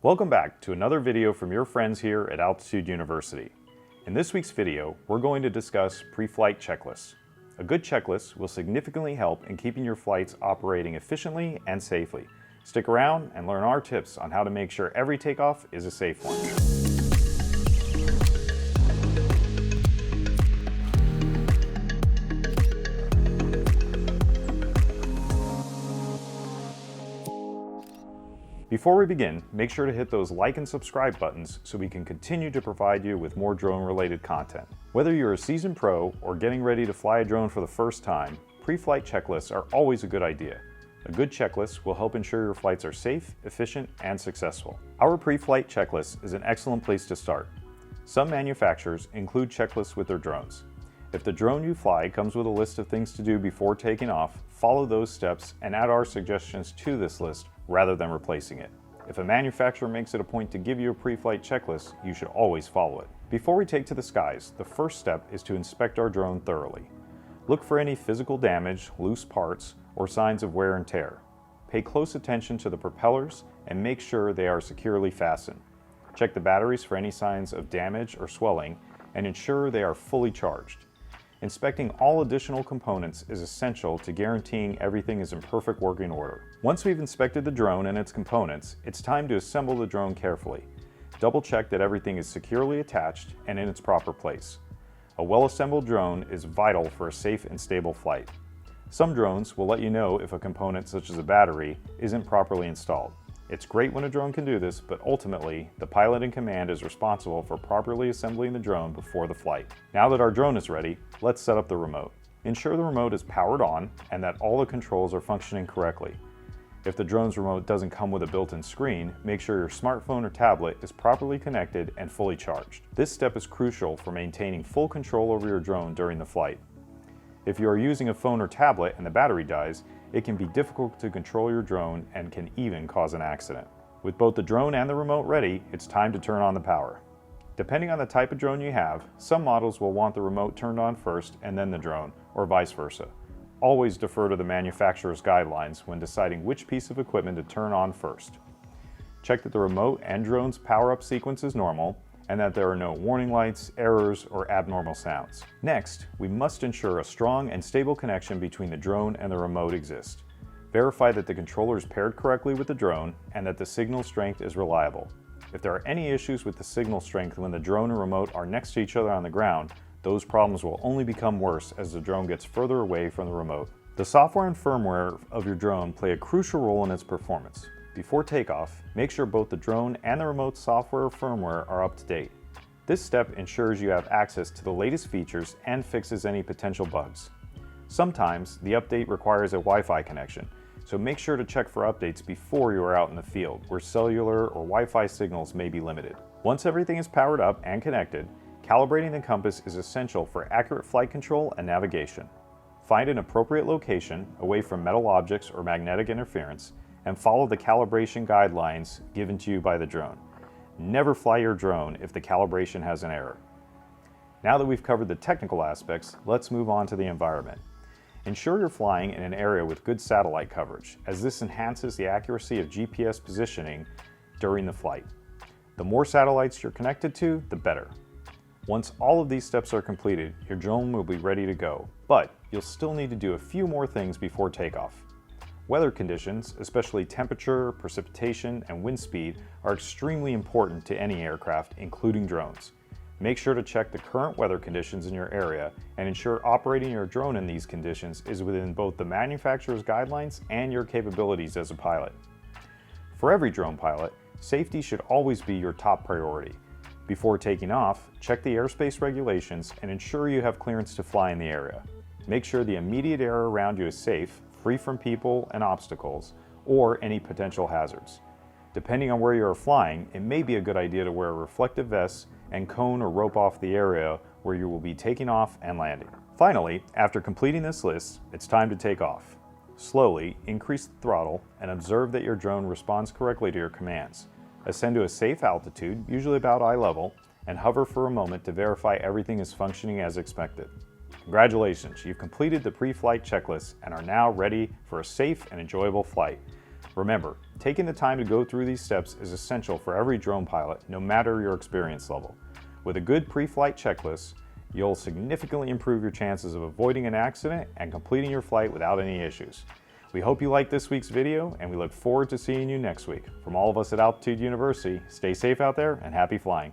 Welcome back to another video from your friends here at Altitude University. In this week's video, we're going to discuss pre-flight checklists. A good checklist will significantly help in keeping your flights operating efficiently and safely. Stick around and learn our tips on how to make sure every takeoff is a safe one. Before we begin, make sure to hit those like and subscribe buttons so we can continue to provide you with more drone-related content. Whether you're a seasoned pro or getting ready to fly a drone for the first time, pre-flight checklists are always a good idea. A good checklist will help ensure your flights are safe, efficient, and successful. Our pre-flight checklist is an excellent place to start. Some manufacturers include checklists with their drones. If the drone you fly comes with a list of things to do before taking off, follow those steps and add our suggestions to this list rather than replacing it. If a manufacturer makes it a point to give you a pre-flight checklist, you should always follow it. Before we take to the skies, the first step is to inspect our drone thoroughly. Look for any physical damage, loose parts, or signs of wear and tear. Pay close attention to the propellers and make sure they are securely fastened. Check the batteries for any signs of damage or swelling and ensure they are fully charged. Inspecting all additional components is essential to guaranteeing everything is in perfect working order. Once we've inspected the drone and its components, it's time to assemble the drone carefully. Double check that everything is securely attached and in its proper place. A well-assembled drone is vital for a safe and stable flight. Some drones will let you know if a component such as a battery isn't properly installed. It's great when a drone can do this, but ultimately, the pilot in command is responsible for properly assembling the drone before the flight. Now that our drone is ready, let's set up the remote. Ensure the remote is powered on and that all the controls are functioning correctly. If the drone's remote doesn't come with a built-in screen, make sure your smartphone or tablet is properly connected and fully charged. This step is crucial for maintaining full control over your drone during the flight. If you are using a phone or tablet and the battery dies, it can be difficult to control your drone and can even cause an accident. With both the drone and the remote ready, it's time to turn on the power. Depending on the type of drone you have, some models will want the remote turned on first and then the drone, or vice versa. Always defer to the manufacturer's guidelines when deciding which piece of equipment to turn on first. Check that the remote and drone's power-up sequence is normal, and that there are no warning lights, errors, or abnormal sounds. Next, we must ensure a strong and stable connection between the drone and the remote exists. Verify that the controller is paired correctly with the drone and that the signal strength is reliable. If there are any issues with the signal strength when the drone and remote are next to each other on the ground, those problems will only become worse as the drone gets further away from the remote. The software and firmware of your drone play a crucial role in its performance. Before takeoff, make sure both the drone and the remote software or firmware are up to date. This step ensures you have access to the latest features and fixes any potential bugs. Sometimes, the update requires a Wi-Fi connection, so make sure to check for updates before you are out in the field, where cellular or Wi-Fi signals may be limited. Once everything is powered up and connected, calibrating the compass is essential for accurate flight control and navigation. Find an appropriate location, away from metal objects or magnetic interference, and follow the calibration guidelines given to you by the drone. Never fly your drone if the calibration has an error. Now that we've covered the technical aspects, let's move on to the environment. Ensure you're flying in an area with good satellite coverage, as this enhances the accuracy of GPS positioning during the flight. The more satellites you're connected to, the better. Once all of these steps are completed, your drone will be ready to go, but you'll still need to do a few more things before takeoff. Weather conditions, especially temperature, precipitation, and wind speed, are extremely important to any aircraft, including drones. Make sure to check the current weather conditions in your area and ensure operating your drone in these conditions is within both the manufacturer's guidelines and your capabilities as a pilot. For every drone pilot, safety should always be your top priority. Before taking off, check the airspace regulations and ensure you have clearance to fly in the area. Make sure the immediate area around you is safe, free from people and obstacles, or any potential hazards. Depending on where you are flying, it may be a good idea to wear a reflective vest and cone or rope off the area where you will be taking off and landing. Finally, after completing this list, it's time to take off. Slowly increase the throttle and observe that your drone responds correctly to your commands. Ascend to a safe altitude, usually about eye level, and hover for a moment to verify everything is functioning as expected. Congratulations, you've completed the pre-flight checklist and are now ready for a safe and enjoyable flight. Remember, Taking the time to go through these steps is essential for every drone pilot, no matter your experience level. With a good pre-flight checklist, you'll significantly improve your chances of avoiding an accident and completing your flight without any issues. We hope you liked this week's video, and we look forward to seeing you next week. From all of us at Altitude University, stay safe out there and happy flying.